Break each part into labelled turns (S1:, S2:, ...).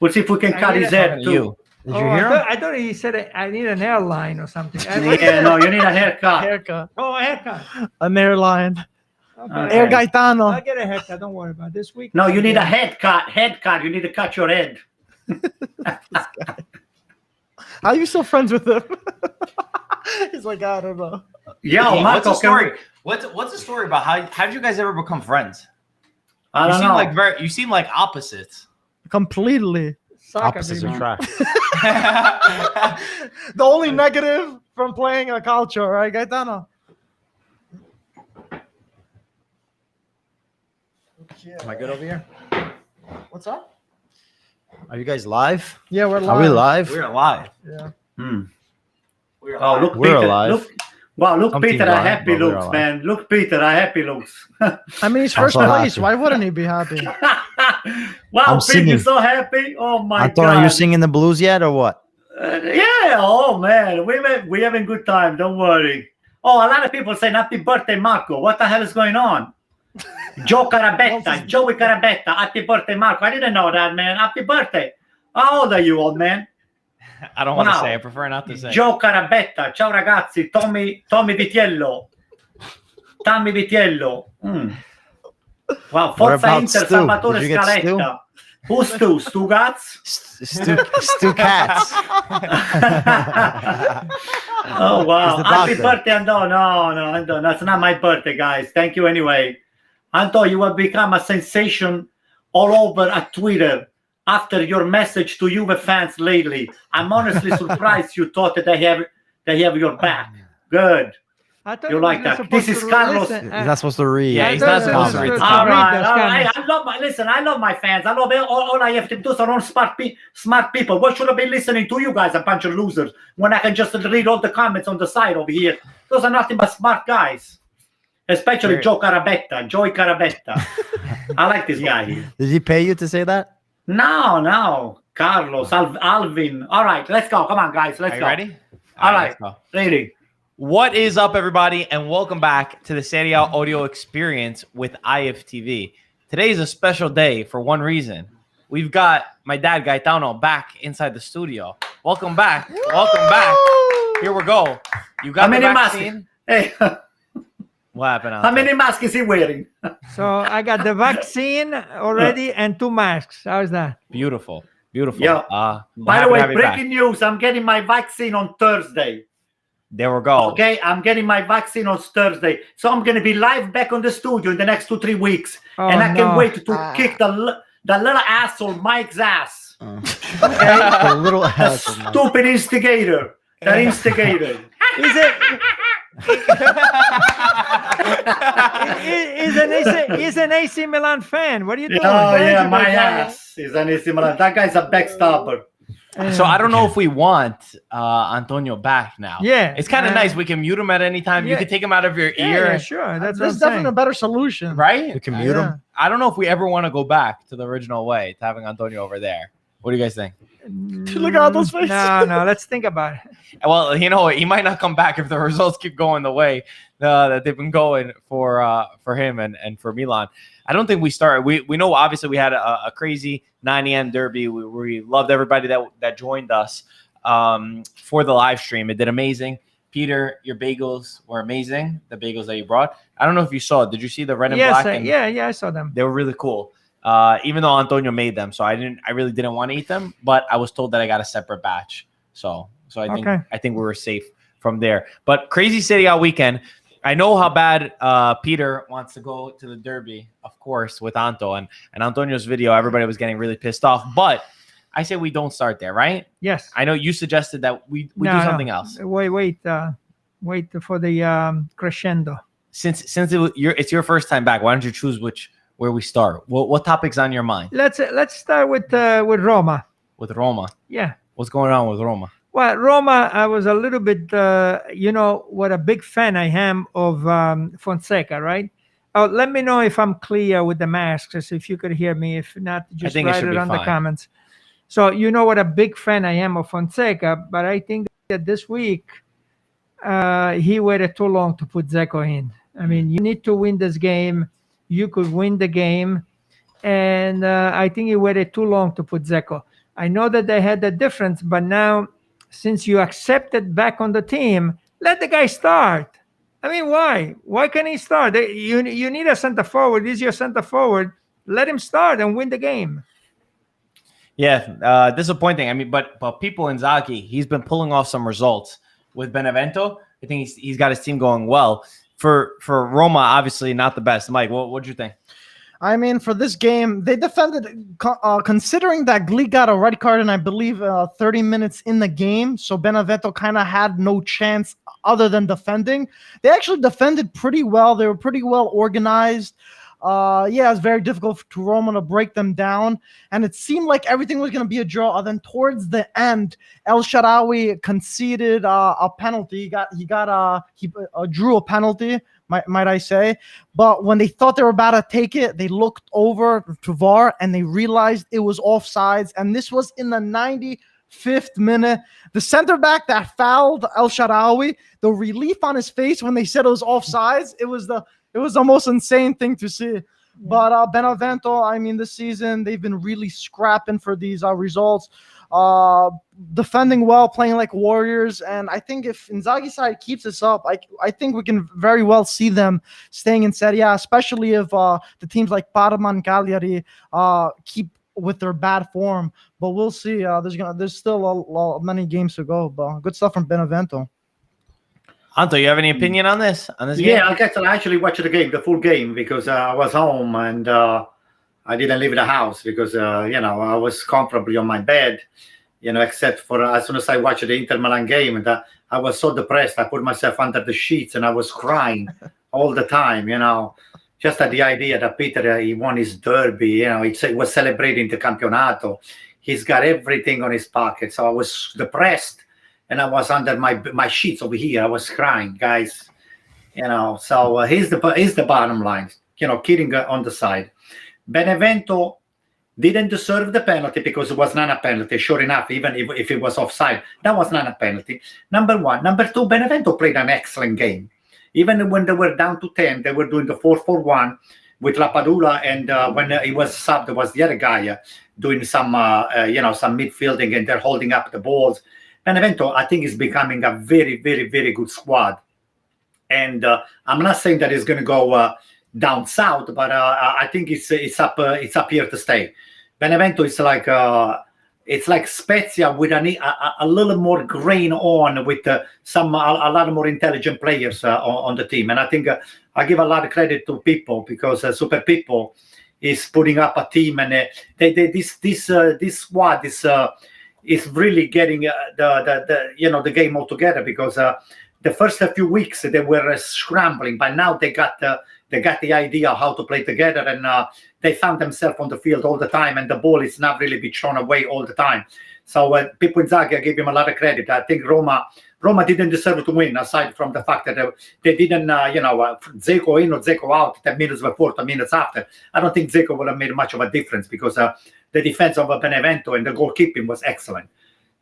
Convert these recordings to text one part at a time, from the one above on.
S1: We'll see if we can cut his head too.
S2: Did you hear him?
S3: I thought he said I need an airline or something.
S1: Yeah, no, you need a haircut.
S4: Haircut.
S3: Oh, a haircut.
S4: An airline.
S1: Okay.
S4: Air Gaetano.
S3: I'll get a haircut. Don't worry about it. This week.
S1: No, you need a head cut. Head cut. You need to cut your head.
S4: How are you still friends with him? He's like, I don't know.
S1: Yo,
S2: What's
S1: Marco,
S2: the story? What's the story about how did you guys ever become friends?
S1: I don't know.
S2: You seem like opposites.
S4: Completely.
S2: Opposites
S3: baby.
S2: attract.
S4: The only negative from playing a culture, right, Gaetano?
S2: Am I good over here?
S4: What's up?
S2: Are you guys live?
S4: Yeah, we're live.
S2: Are we live? We're live.
S4: Yeah.
S2: We're
S1: Oh,
S2: alive.
S1: look,
S2: We're
S1: Peter.
S2: alive.
S1: Look, wow, look,
S2: Some
S1: Peter,
S2: teams
S1: how
S2: aren't,
S1: happy
S2: but we're
S1: looks,
S2: alive.
S1: man. Look, Peter, how happy looks.
S4: I mean, he's first
S2: so
S4: place.
S2: happy.
S4: Why wouldn't he be happy?
S1: Wow,
S2: I'm
S1: Peter,
S2: singing.
S1: you're so happy. Oh, my
S2: Anton,
S1: God.
S2: are you singing the blues yet or what?
S1: Yeah, oh, man. We having good time. Don't worry. Oh, a lot of people saying happy birthday, Marco. What the hell is going on? Joey Carabetta, happy birthday, Marco. I didn't know that, man. Happy birthday. How old are you, old man?
S2: I don't want to
S1: Wow.
S2: say. I prefer not to say.
S1: Joe Carabetta, ciao ragazzi, Tommy Vitiello. Mm. Wow,
S2: What
S1: Forza
S2: about
S1: Inter,
S2: Stu?
S1: Salvatore
S2: Did you get Stu?
S1: Scaletta. Who's Stu? Stu Gats?
S2: Stu Cats.
S1: Oh, wow.
S2: He's the
S1: Happy
S2: doctor.
S1: birthday, Anto. No, Anto, that's not my birthday, guys. Thank you anyway. Anto, you have become a sensation all over at Twitter after your message to Juve fans lately. I'm honestly surprised you thought that they have your back. Good.
S3: I thought
S1: You
S3: he
S1: like
S3: was
S1: that.
S3: supposed
S1: This is
S3: to
S1: Carlos.
S3: listen.
S2: He's not supposed to read.
S3: Yeah,
S2: he's not supposed to
S3: read
S2: read.
S3: the
S1: All right.
S3: comments.
S1: I love my fans. I love all I have to do. Are all smart people. What should I be listening to you guys? A bunch of losers. When I can just read all the comments on the side over here. Those are nothing but smart guys. Especially Joey Carabetta. I like this guy.
S2: Did he pay you to say that?
S1: No. Carlos, Alvin. All right, let's go. Come on, guys. Let's
S2: Are you
S1: go.
S2: ready?
S1: All right.
S2: Let's go.
S1: Ready.
S2: What is up, everybody, and welcome back to the Serie A audio experience with IFTV. Today is a special day for one reason. We've got my dad, Gaetano, back inside the studio. Welcome back. Welcome back. Here we go. You got
S1: How
S2: the
S1: many
S2: vaccine?
S1: masks? Hey,
S2: What happened?
S1: how many masks is he wearing?
S3: So I got the vaccine already and 2 masks. How's that?
S2: Beautiful. Beautiful.
S1: Yeah. By the
S2: happy to
S1: way,
S2: have you back.
S1: breaking news. I'm getting my vaccine on Thursday.
S2: There we go.
S1: Okay, I'm getting my vaccine on Thursday. So I'm going to be live back on the studio in the next 2-3 weeks.
S3: Oh,
S1: and I
S3: no.
S1: can't wait to kick the little asshole Mike's ass. Okay?
S2: The little ass.
S1: Stupid instigator. That instigator.
S3: Is it? He's an AC Milan fan. What are you doing?
S1: Oh, yeah, my
S3: guy?
S1: ass is an AC Milan. That guy's a backstabber.
S2: So I don't know if we want Antonio back now.
S3: Yeah.
S2: It's kind of nice. We can mute him at any time. You
S3: Yeah.
S2: can take him out of your
S3: Yeah,
S2: ear.
S3: yeah, sure. That's
S4: There's
S3: what I'm
S4: definitely a better solution.
S2: Right? We can mute
S3: Yeah.
S2: him. I don't know if we ever want to go back to the original way to having Antonio over there. What do you guys think?
S4: Look at those faces.
S3: No. Let's think about it.
S2: Well, you know, he might not come back if the results keep going the way that they've been going for him and for Milan. I don't think we started. We know obviously we had a crazy 9 a.m. derby. We loved everybody that joined us for the live stream. It did amazing. Peter, your bagels were amazing. The bagels that you brought. I don't know if you saw it. Did you see the red and
S3: Yes,
S2: black?
S3: yeah, I saw them.
S2: They were really cool. Even though Antonio made them, so I really didn't want to eat them, but I was told that I got a separate batch. So I think we were safe from there. But crazy Serie A weekend. I know how bad Peter wants to go to the derby, of course, with Anto and Antonio's video. Everybody was getting really pissed off, but I say we don't start there, right?
S3: Yes.
S2: I know you suggested that we do something else.
S3: Wait for the crescendo.
S2: Since it's your first time back, why don't you choose where we start? What topics on your mind?
S3: Let's start with Roma.
S2: With Roma.
S3: Yeah.
S2: What's going on with Roma?
S3: Well, Roma, I was a little bit, what a big fan I am of Fonseca, right? Let me know if I'm clear with the masks, if you could hear me. If not, just write it on the comments. So you know what a big fan I am of Fonseca, but I think that this week he waited too long to put Dzeko in. I mean, you need to win this game. You could win the game. And I think he waited too long to put Dzeko. I know that they had the difference, but now since you accepted back on the team, let the guy start. I mean, why? Why can't he start? You need a center forward. He's your center forward. Let him start and win the game.
S2: Yeah, disappointing. I mean, but people Inzaghi, he's been pulling off some results with Benevento. I think he's got his team going well. For Roma, obviously not the best. Mike, what do you think?
S4: I mean, for this game, they defended, considering that Glee got a red card in, I believe, 30 minutes in the game. So Benevento kind of had no chance other than defending. They actually defended pretty well. They were pretty well organized. Yeah, it was very difficult to Roma to break them down. And it seemed like everything was going to be a draw. And then towards the end, El Shaarawy conceded a penalty. He drew a penalty, might I say. But when they thought they were about to take it, they looked over to VAR and they realized it was offsides. And this was in the 95th minute. The center back that fouled El Shaarawy, the relief on his face when they said it was offsides, it was the most insane thing to see. Yeah. But Benevento, I mean, this season, they've been really scrapping for these results. Defending well, playing like warriors. And I think if Inzaghi's side keeps this up, I think we can very well see them staying in Serie A, especially if the teams like Parma and Cagliari keep with their bad form. But we'll see. There's still many games to go. But good stuff from Benevento.
S2: Anto, you have any opinion on this game?
S1: Yeah, I guess I actually watched the full game, because I was home and I didn't leave the house because I was comfortably on my bed, except for as soon as I watched the Inter Milan game, and I was so depressed. I put myself under the sheets and I was crying all the time. Just at the idea that Peter, he won his derby. He was celebrating the Campionato. He's got everything on his pocket, so I was depressed. And I was under my sheets over here. I was crying, guys. So here's the bottom line. Kidding on the side. Benevento didn't deserve the penalty because it was not a penalty. Sure enough, even if it was offside, that was not a penalty. Number one. Number two, Benevento played an excellent game. Even when they were down to 10, they were doing the 4-4-1 with Lapadula, and when he was subbed, there was the other guy doing some midfielding, and they're holding up the balls. Benevento, I think, is becoming a very, very, very good squad. And I'm not saying that it's going to go down south, but I think it's up here to stay. Benevento is like Spezia with a little more grain on, with a lot more intelligent players on the team. And I think I give a lot of credit to Pippo, because Super Pippo is putting up a team, and this squad is really getting the game all together, because the first few weeks they were scrambling, but now they got the idea how to play together, and they found themselves on the field all the time, and the ball is not really be thrown away all the time. So Pippo Inzaghi, I give him a lot of credit. I think Roma didn't deserve to win, aside from the fact that they didn't, Dzeko in or Dzeko out 10 minutes before, 10 minutes after. I don't think Dzeko would have made much of a difference, because the defense of Benevento and the goalkeeping was excellent.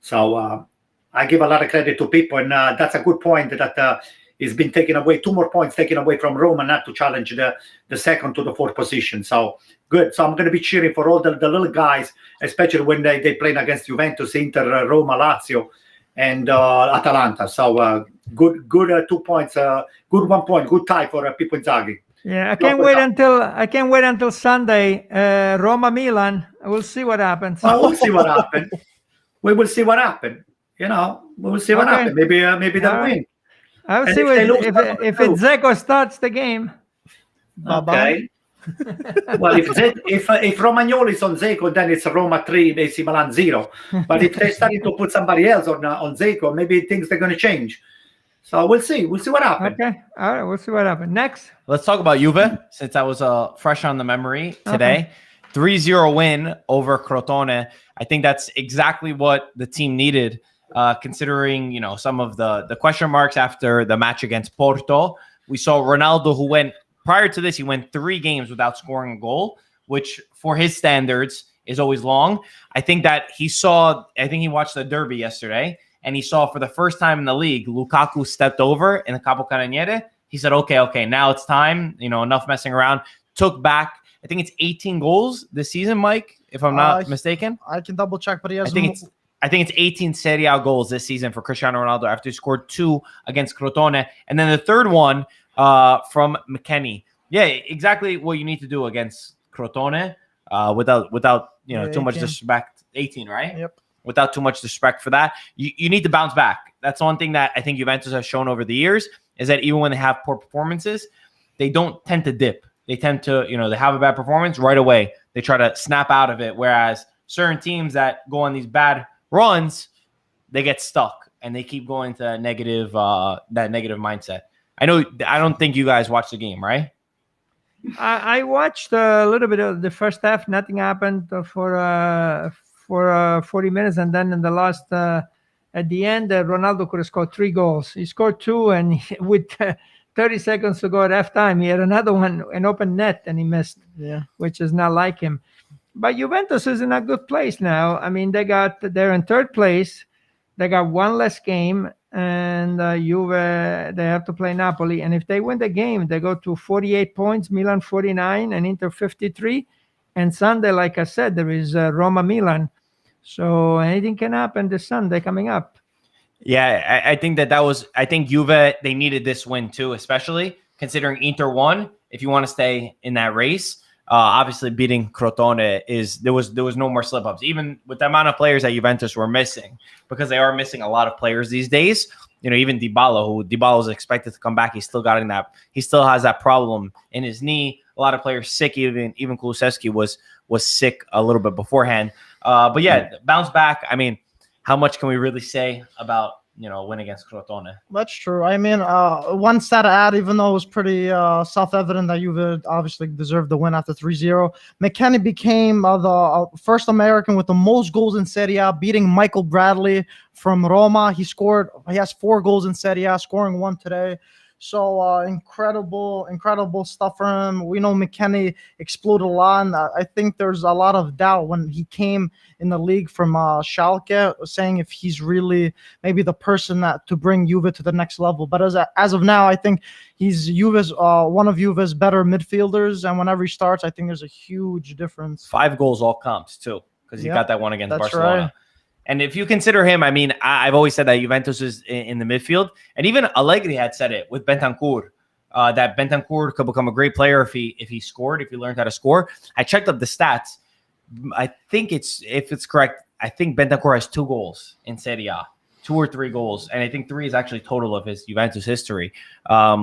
S1: So I give a lot of credit to Pippo, and that's a good point that he's been taken away, 2 more points taken away from Roma, not to challenge the second to the 4th position. So good. So I'm going to be cheering for all the little guys, especially when they playing against Juventus, Inter, Roma, Lazio, and Atalanta. So good 2 points, good 1 point, good tie for Pippo Inzaghi.
S3: Yeah, I can't wait until Sunday. Roma Milan. We'll see what happens.
S1: We'll see what happens. We will see what happens. We will see what happens. Maybe they'll win.
S3: I'll see if Dzeko starts the game.
S1: Okay. Well, if Romagnoli is on Dzeko, then it's Roma 3, AC Milan 0. But if they're starting to put somebody else on Dzeko, maybe things are going to change. So we'll see. We'll see what happens.
S3: Okay. All right. We'll see what happens. Next.
S2: Let's talk about Juve, since that was fresh on the memory today. 3-0 win over Crotone. I think that's exactly what the team needed, considering, some of the question marks after the match against Porto. We saw Ronaldo, who went, prior to this, he went 3 games without scoring a goal, which for his standards is always long. I think he watched the derby yesterday, and he saw for the first time in the league, Lukaku stepped over in the Capo Carabinieri. He said, okay, now it's time, enough messing around. Took back I think it's 18 goals this season, Mike, if I'm not mistaken.
S4: I can double check, but he has.
S2: I think it's 18 Serie A goals this season for Cristiano Ronaldo after he scored 2 against Crotone, and then the third one from McKennie. Yeah, exactly what you need to do against Crotone without too much disrespect. 18, right?
S4: Yep.
S2: Without too much disrespect for that, you need to bounce back. That's one thing that I think Juventus has shown over the years is that even when they have poor performances, they don't tend to dip. They tend to, they have a bad performance right away. They try to snap out of it. Whereas certain teams that go on these bad runs, they get stuck and they keep going to that negative mindset. I don't think you guys watched the game, right?
S3: I watched a little bit of the first half. Nothing happened for 40 minutes, and then in the last at the end, Ronaldo could have scored 3 goals. He scored 2, and with 30 seconds to go at halftime, he had another one, an open net, and he missed.
S4: Yeah,
S3: which is not like him. But Juventus is in a good place now. I mean, they're in third place. They got one less game, and Juve, they have to play Napoli. And if they win the game, they go to 48 points, Milan 49, and Inter 53. And Sunday, like I said, there is Roma Milan. So anything can happen this Sunday coming up.
S2: Yeah, I think I think Juve, they needed this win too, especially considering Inter won. If you want to stay in that race, obviously beating Crotone there was no more slip ups, even with the amount of players that Juventus were missing, because they are missing a lot of players these days. Even Dybala was expected to come back. He still has that problem in his knee. A lot of players sick. Even Kulusevski was sick a little bit beforehand. But yeah, bounce back. I mean, how much can we really say about win against Crotone?
S4: That's true. I mean, one stat to add, even though it was pretty self-evident that Juve obviously deserved the win after 3-0, McKennie became the first American with the most goals in Serie A, beating Michael Bradley from Roma. He has 4 goals in Serie A, scoring 1 today. So incredible stuff for him. We know McKennie exploded a lot, and I think there's a lot of doubt when he came in the league from Schalke, saying if he's really maybe the person to bring Juve to the next level. But as of now, I think he's one of Juve's better midfielders, and whenever he starts, I think there's a huge difference.
S2: 5 goals all comps too, because he got that one against Barcelona.
S4: Right.
S2: And if you consider him, I mean, I've always said that Juventus is in the midfield. And even Allegri had said it with Bentancur, that Bentancur could become a great player if he learned how to score. I checked up the stats. I think if it's correct, I think Bentancur has 2 goals in Serie A, 2 or 3 goals. And I think 3 is actually total of his Juventus history,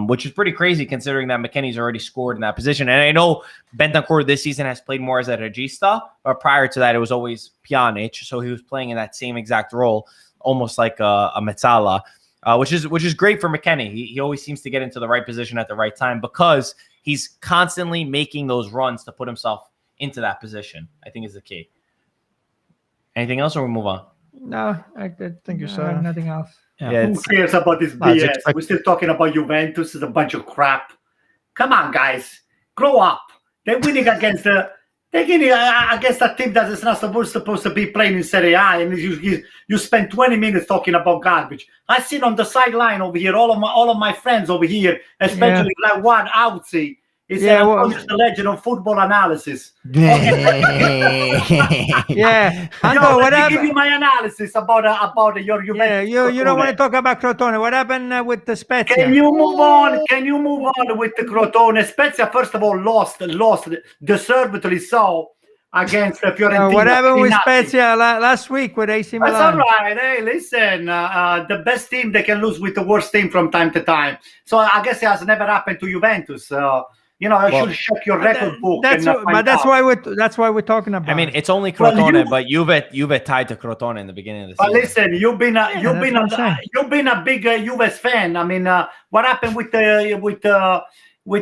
S2: which is pretty crazy considering that McKennie's already scored in that position. And I know Bentancur this season has played more as a regista, but prior to that, it was always Pjanic. So he was playing in that same exact role, almost like a Mezzala, which is great for McKennie. He always seems to get into the right position at the right time because he's constantly making those runs to put himself into that position, I think is the key. Anything else, or we move on?
S3: No, I think you said nothing else.
S1: Yeah, who cares about this BS? We're still talking about Juventus. It's a bunch of crap. Come on, guys, grow up. They're winning against a team that is not supposed to be playing in Serie A, and you spend 20 minutes talking about garbage. I sit on the sideline over here. All of my friends over here, especially like one outside. It's the legend of football analysis.
S3: Yeah. Anto,
S1: what happened? Give you my analysis about your Juventus.
S3: Yeah, you don't want to talk about Crotone. What happened with the Spezia?
S1: Can you move on? With the Crotone? Spezia, first of all, lost deservedly so against Fiorentina.
S3: What happened with Spezia last week with AC Milan?
S1: That's all right. Hey, listen, the best team, they can lose with the worst team from time to time. So I guess it has never happened to Juventus. I should check your record book.
S3: That's why we're talking about.
S2: I mean, it's only Crotone, but Juve tied to Crotone in the beginning of the season.
S1: But listen, you've been a big Juve fan. I mean, what happened with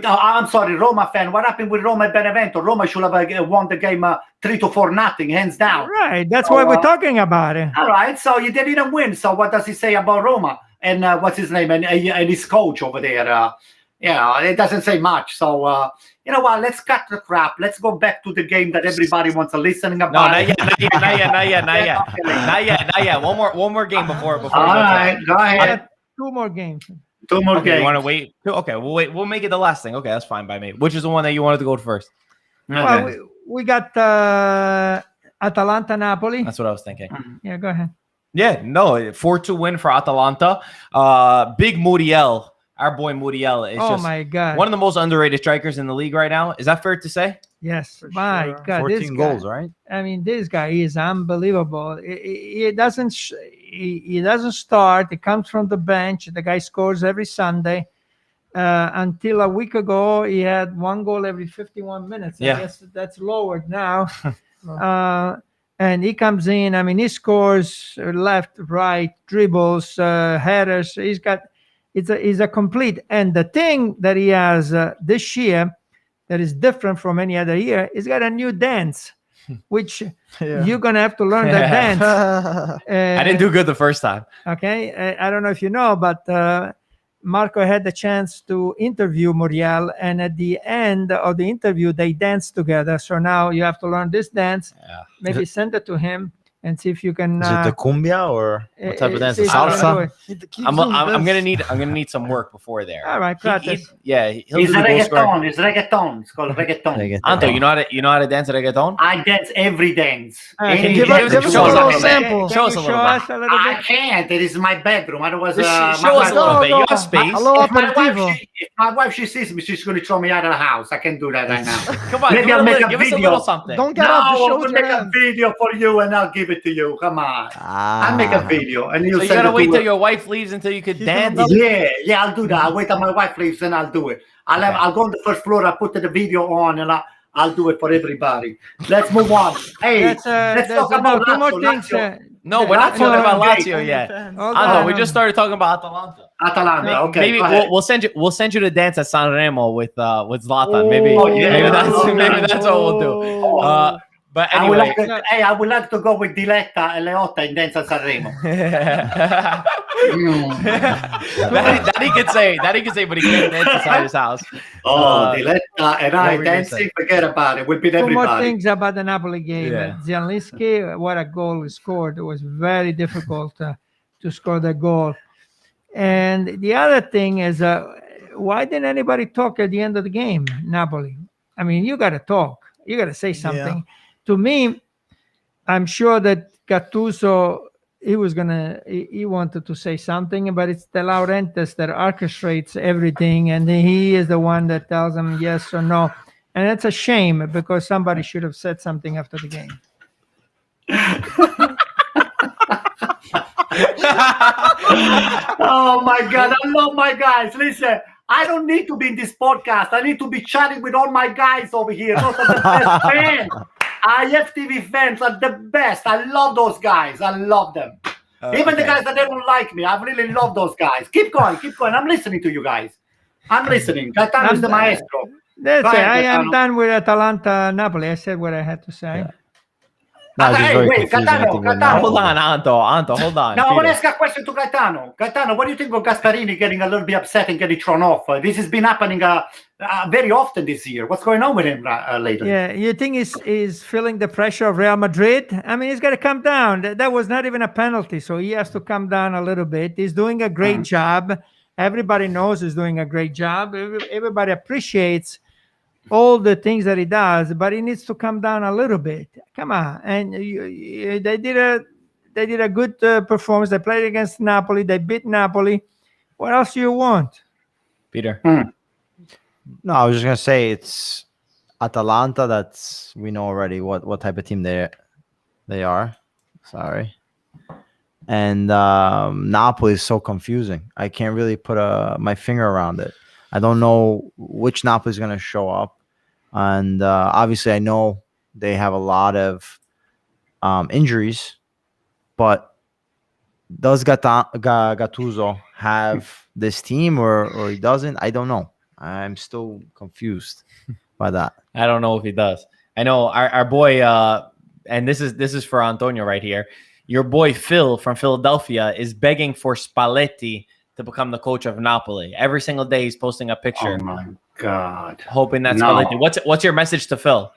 S1: I'm sorry, Roma fan. What happened with Roma and Benevento? Roma should have won the game 3-4-0, hands down.
S3: Right. That's why we're talking about it.
S1: All right. So you didn't win. So what does he say about Roma and what's his name and his coach over there? It doesn't say much. So, you know what? Let's cut the crap. Let's go back to the game that everybody wants to listen about.
S2: No, not yet. One more game before.
S1: All right, go ahead.
S3: 2 more games.
S1: 2 more games.
S2: You want to wait? Okay, we'll wait. We'll make it the last thing. Okay, that's fine by me. Which is the one that you wanted to go first?
S3: Well, we got Atalanta Napoli.
S2: That's what I was thinking.
S3: Yeah, go ahead.
S2: Yeah, no, 4-2 win for Atalanta. Big Muriel, our boy Muriel, is just
S3: my God,
S2: one of the most underrated strikers in the league right now. Is that fair to say?
S3: Yes,
S4: For
S3: my
S4: sure.
S3: God,
S5: 14
S3: this
S5: goals,
S3: guy,
S5: right?
S3: I mean, this guy is unbelievable. He doesn't he doesn't start. He comes from the bench. The guy scores every Sunday. Until a week ago, he had 1 goal every 51 minutes. I guess that's lowered now. And he comes in. I mean, he scores left, right, dribbles, headers. He's a complete. And the thing that he has this year that is different from any other year, he's got a new dance, which you're gonna have to learn that dance.
S2: I didn't do good the first time.
S3: Okay, I don't know if you know, but Marco had the chance to interview Muriel, and at the end of the interview, they danced together. So now you have to learn this dance.
S2: Yeah.
S3: Maybe send it to him and see if you can.
S5: Is it the cumbia or what type of dance?
S3: see
S5: The
S3: if you can do
S5: salsa?
S3: it.
S2: I'm gonna need some work before there.
S3: All right, practice.
S2: He'll
S1: It's
S2: do the goal scoring.
S1: reggaeton. It's reggaeton. It's called reggaeton.
S2: Anto, you know how to dance reggaeton?
S1: I dance every dance.
S3: Okay,
S1: Any
S4: give
S1: dance.
S4: us a
S2: Show us
S4: little
S2: a little
S4: sample.
S2: Show us a little bit.
S3: a little
S1: I
S3: bit?
S1: can't. It is my bedroom. Otherwise,
S2: Show
S1: my
S2: us
S1: wife-
S2: a little bit. You got space.
S4: Hello,
S1: If my
S4: aperitivo.
S1: wife she sees me, she's going to throw me out of the house. I can't do that right now.
S2: Come on,
S1: Maybe
S2: give
S1: I'll make a
S2: us a
S1: video.
S2: little something.
S4: Don't get
S1: No,
S4: up. Just
S1: I'm
S4: show
S1: going
S4: us
S1: to
S4: your
S1: make a
S4: hands.
S1: video for you and I'll give it to you. Come on. I'll make a video and
S2: So
S1: you'll
S2: you
S1: send
S2: gotta
S1: it
S2: wait
S1: to
S2: till
S1: her.
S2: your wife leaves until you could
S4: He's
S2: dance.
S4: gonna
S1: Yeah, I'll do that. I'll wait till my wife leaves and I'll do it. I'll go on the first floor. I'll put the video on and I'll do it for everybody. Let's move on. Hey, let's talk about
S3: two more
S1: Lazio,
S3: things.
S1: Lazio.
S2: No, we're not talking about
S1: Okay.
S2: Lazio yet.
S3: Hold
S2: Anto,
S3: on.
S2: we just started talking about Atalanta.
S1: Atalanta. Okay,
S2: Maybe
S1: go ahead.
S2: we'll send you to dance at Sanremo with Zlatan. Maybe
S1: yeah.
S2: maybe that's what we'll do. But
S1: I would
S2: anyway,
S1: I would like to go with Della and Leotta in Dance a Sanremo.
S2: that he could say, but he can't dance inside his house.
S1: Della and I
S2: what were you gonna
S1: dancing,
S2: say?
S1: forget about it. We'll beat
S3: Two more
S1: everybody.
S3: things about the Napoli game.
S2: Yeah.
S3: Zielinski, what a goal he scored. It was very difficult to score the goal. And the other thing is, why didn't anybody talk at the end of the game, Napoli? I mean, you got to talk. You got to say something. To me, I'm sure that Gattuso, he wanted to say something, but it's De Laurentiis that orchestrates everything, and he is the one that tells him yes or no. And it's a shame because somebody should have said something after the game.
S1: Oh my God, I love my guys. Listen, I don't need to be in this podcast. I need to be chatting with all my guys over here. Those are the best fans. IFTV fans are the best. I love those guys. I love them. Even the guys that they don't like me, I really love those guys. Keep going, keep going. I'm listening to you guys. I'm listening. Gaetano is the maestro.
S3: That's
S1: Go
S3: it.
S1: ahead,
S3: I am
S1: Gaetano.
S3: done with Atalanta Napoli. I said what I had to say.
S5: No, it's just
S1: Hey,
S5: very
S1: wait,
S5: confusing. I
S1: Gaetano,
S5: think right
S1: Gaetano.
S5: now.
S2: Hold on, Anto, hold on.
S1: Now, I want to
S2: Peter.
S1: ask a question to Gaetano. Gaetano, what do you think of Gasparini getting a little bit upset and getting thrown off? This has been happening very often this year. What's going on with him lately?
S3: Yeah, you think he's feeling the pressure of Real Madrid? I mean, he's got to come down. That was not even a penalty, so he has to come down a little bit. He's doing a great job. Everybody knows he's doing a great job. Everybody appreciates all the things that he does, but he needs to come down a little bit. Come on, and they did a good performance. They played against Napoli. They beat Napoli. What else do you want?
S2: Peter.
S5: No, I was just gonna say it's Atalanta. We know already what type of team they are. Sorry. And Napoli is so confusing. I can't really put my finger around it. I don't know which Napoli is gonna show up, and obviously I know they have a lot of injuries, but does Gattuso have this team or he doesn't? I don't know. I'm still confused by that.
S2: I don't know if he does. I know our boy, and this is for Antonio right here. Your boy Phil from Philadelphia is begging for Spalletti to become the coach of Napoli. Every single day he's posting a picture,
S1: Oh my God.
S2: hoping that's
S1: No.
S2: Spalletti. What's your message to Phil?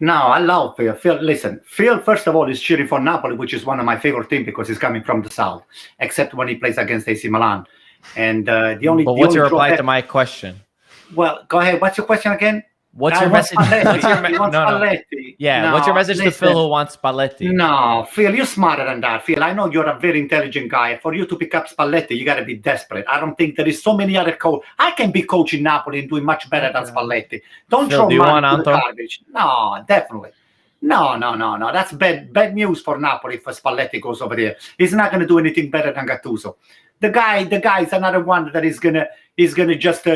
S1: No, I love Phil. Phil, listen, Phil, first of all, is cheering for Napoli, which is one of my favorite teams because he's coming from the south, except when he plays against AC Milan. And the only.
S2: But
S1: the
S2: what's your
S1: only
S2: reply
S1: drawback-
S2: to my question?
S1: Well, go ahead. What's your question again?
S2: What's
S1: I
S2: your
S1: want
S2: message?
S1: Spalletti.
S2: What's your
S1: He wants
S2: no, no.
S1: Spalletti.
S2: Yeah,
S1: No,
S2: what's your message to
S1: listen.
S2: Phil who wants Spalletti?
S1: No, Phil, you're smarter than that. Phil, I know you're a very intelligent guy. For you to pick up Spalletti, you got to be desperate. I don't think there is so many other coach. I can be coaching Napoli and doing much better than Spalletti. Don't
S2: Phil,
S1: throw
S2: do you
S1: money
S2: want
S1: to the
S2: Anto?
S1: garbage. No, definitely. No. That's bad news for Napoli if Spalletti goes over there. He's not going to do anything better than Gattuso. The guy is another one that is gonna just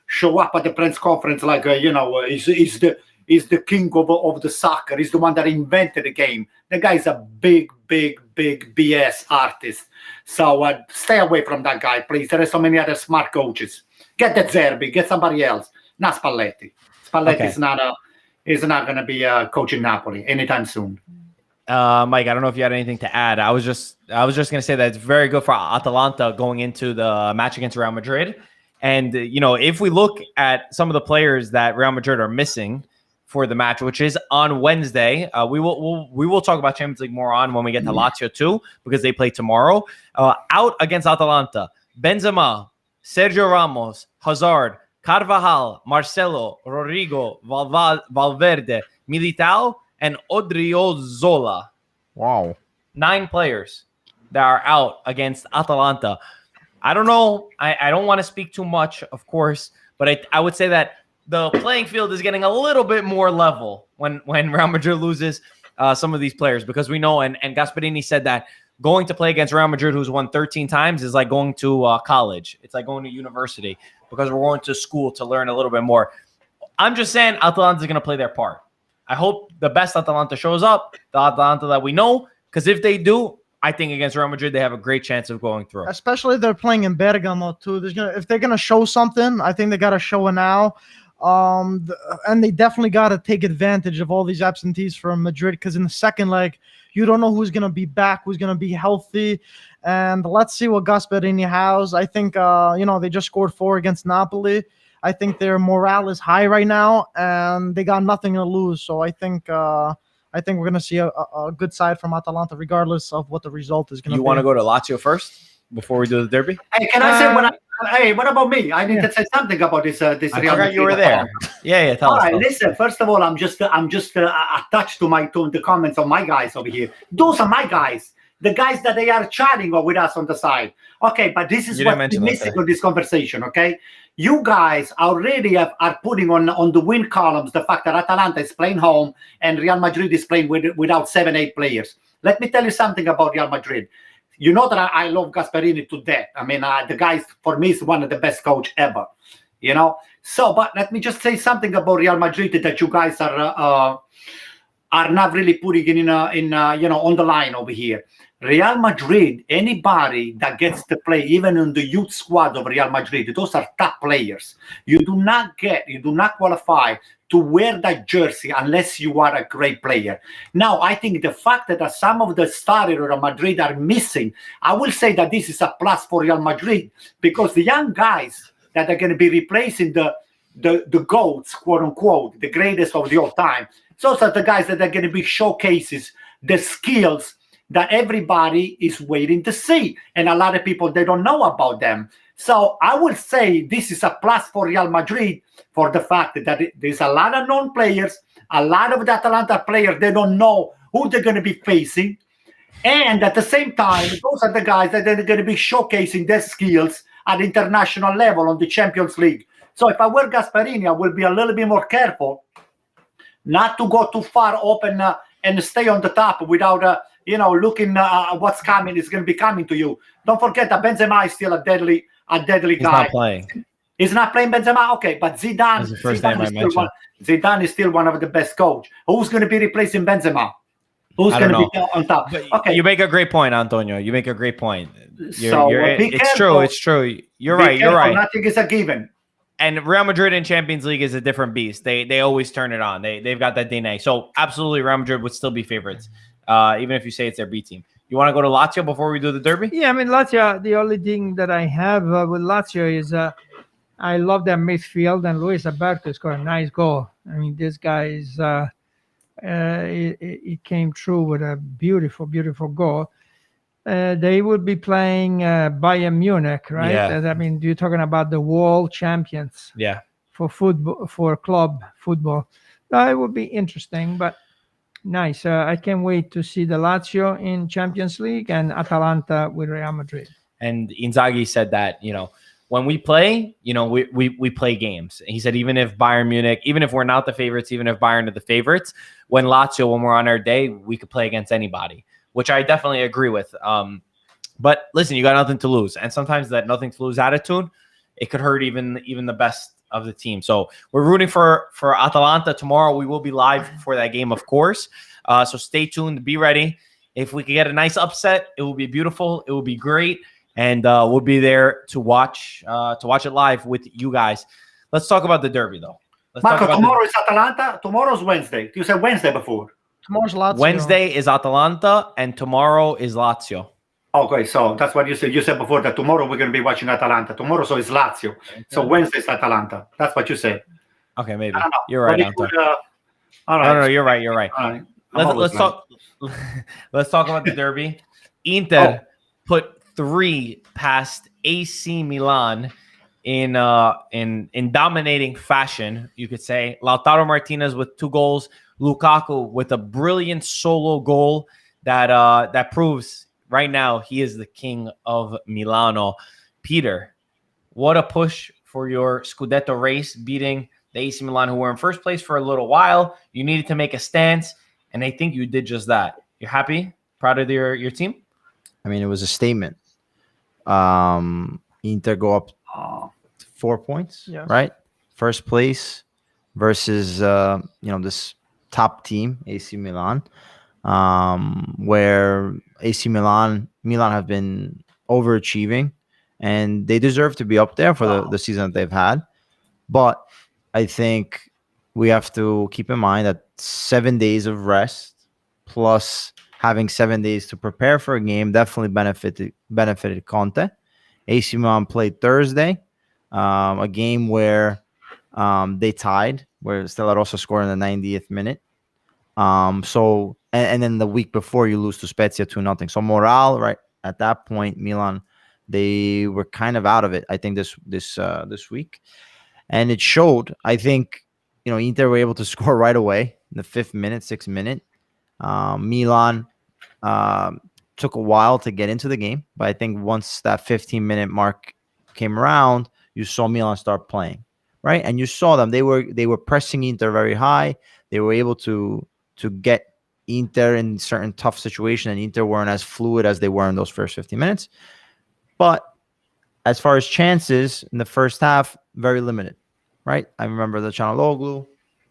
S1: show up at the press conference like he's the king of the soccer. He's the one that invented the game. The guy's a big BS artist. So stay away from that guy, please. There are so many other smart coaches. Get the Zerbi, get somebody else, not Spalletti. Spalletti is not going to be coaching Napoli anytime soon.
S2: Mike, I don't know if you had anything to add. I was just going to say that it's very good for Atalanta going into the match against Real Madrid. And, if we look at some of the players that Real Madrid are missing for the match, which is on Wednesday, we will talk about Champions League more on when we get to Lazio too, because they play tomorrow. Out against Atalanta, Benzema, Sergio Ramos, Hazard, Carvajal, Marcelo, Rodrigo, Valverde, Militao, and Odriozola.
S5: Wow.
S2: 9 players that are out against Atalanta. I don't know. I don't want to speak too much, of course, but I would say that the playing field is getting a little bit more level when Real Madrid loses some of these players, because we know, and Gasperini said that going to play against Real Madrid, who's won 13 times, is like going to college. It's like going to university, because we're going to school to learn a little bit more. I'm just saying Atalanta is going to play their part. I hope the best Atalanta shows up, the Atalanta that we know, because if they do, I think against Real Madrid, they have a great chance of going through.
S4: Especially if they're playing in Bergamo, too. If they're going to show something, I think they got to show it now. And they definitely got to take advantage of all these absentees from Madrid, because in the second leg, you don't know who's going to be back, who's going to be healthy. And let's see what Gasperini has. I think, they just scored 4 against Napoli. I think their morale is high right now, and they got nothing to lose. So I think we're going to see a good side from Atalanta, regardless of what the result is going to be.
S2: You want to go to Lazio first before we do the derby?
S1: Hey, can I say what about me? I need to say something about this.
S2: I forgot you were there. Yeah. Tell us.
S1: Listen. First of all, I'm just attached to the comments of my guys over here. Those are my guys. The guys that they are chatting with us on the side. Okay, but this is what's missing on this conversation, okay? You guys already are putting on the win columns the fact that Atalanta is playing home and Real Madrid is playing without 7-8 players. Let me tell you something about Real Madrid. You know that I love Gasperini to death. I mean, the guy, for me, is one of the best coach ever, So, but let me just say something about Real Madrid that you guys are not really putting on the line over here. Real Madrid, anybody that gets to play, even in the youth squad of Real Madrid, those are top players. You do not qualify to wear that jersey unless you are a great player. Now, I think the fact that some of the stars of Real Madrid are missing, I will say that this is a plus for Real Madrid, because the young guys that are going to be replacing the GOATs, quote unquote, the greatest of the all time, those are the guys that are going to be showcases the skills that everybody is waiting to see. And a lot of people, they don't know about them. So I would say this is a plus for Real Madrid for the fact that there's a lot of known players, a lot of the Atalanta players, they don't know who they're going to be facing. And at the same time, those are the guys that are going to be showcasing their skills at international level on the Champions League. So if I were Gasperini, I will be a little bit more careful not to go too far open and stay on the top without looking what's coming is going to be coming to you. Don't forget that Benzema is still a deadly guy.
S2: He's not playing.
S1: He's not playing Benzema? Okay, but Zidane is still one of the best coach. Who's going to be replacing Benzema? Who's going to be on top? Okay.
S2: You make a great point, Antonio. You make a great point.
S1: It's
S2: true. You're right.
S1: Nothing is a given.
S2: And Real Madrid in Champions League is a different beast. They always turn it on. They've got that DNA. So absolutely, Real Madrid would still be favorites, even if you say it's their B team. You want to go to Lazio before we do the derby?
S3: Yeah, I mean, Lazio, the only thing that I have with Lazio is I love their midfield, and Luis Alberto scored a nice goal. I mean, this guy is he came through with a beautiful, beautiful goal. They would be playing Bayern Munich, right?
S2: Yeah.
S3: I mean, you're talking about the world champions.
S2: Yeah.
S3: football, for club football. It would be interesting, but nice. I can't wait to see the Lazio in Champions League and Atalanta with Real Madrid.
S2: And Inzaghi said that, when we play, we play games. And he said, even if Bayern Munich, even if we're not the favorites, even if Bayern are the favorites, when Lazio, when we're on our day, we could play against anybody, which I definitely agree with. But listen, you got nothing to lose. And sometimes that nothing to lose attitude, it could hurt even the best of the team. So we're rooting for Atalanta tomorrow. We will be live for that game, of course. So stay tuned, be ready. If we could get a nice upset, it will be beautiful. It will be great. And we'll be there to watch it live with you guys. Let's talk about the derby, though.
S1: Marco, tomorrow is Atalanta. Tomorrow's Wednesday. You said Wednesday before.
S4: Tomorrow's Lazio.
S2: Wednesday is Atalanta, and tomorrow is Lazio.
S1: Okay, so that's what you said. You said before that tomorrow we're going to be watching Atalanta. Tomorrow, so it's Lazio. So Wednesday is Atalanta. That's what you said.
S2: Okay, maybe.
S1: I don't know.
S2: You're right, Anto.
S1: All right.
S2: No, you're right. You're right.
S1: All right.
S2: Let's talk. Let's talk about the derby. Inter put 3 past AC Milan in dominating fashion, you could say. Lautaro Martinez with 2 goals, Lukaku with a brilliant solo goal that proves right now he is the king of Milano. Peter, what a push for your Scudetto race, beating the AC Milan, who were in first place for a little while. You needed to make a stance, and I think you did just that. You're happy? Proud of your team?
S5: I mean, it was a statement. Inter go up 4 points, right? First place versus this top team, AC Milan, where AC Milan have been overachieving, and they deserve to be up there for the season that they've had. But I think we have to keep in mind that 7 days of rest plus having 7 days to prepare for a game definitely benefited Conte. AC Milan played Thursday, a game where they tied, where Stella Rossa scored in the 90th minute. So then the week before you lose to Spezia 2-0. So morale, right at that point, Milan, they were kind of out of it, I think, this week. And it showed. I think, Inter were able to score right away in the 5th minute, 6th minute. Milan took a while to get into the game, but I think once that 15-minute mark came around, you saw Milan start playing, right? And you saw them. They were pressing Inter very high. They were able to get Inter in certain tough situations, and Inter weren't as fluid as they were in those first 15 minutes. But as far as chances in the first half, very limited, right? I remember the Çalhanoğlu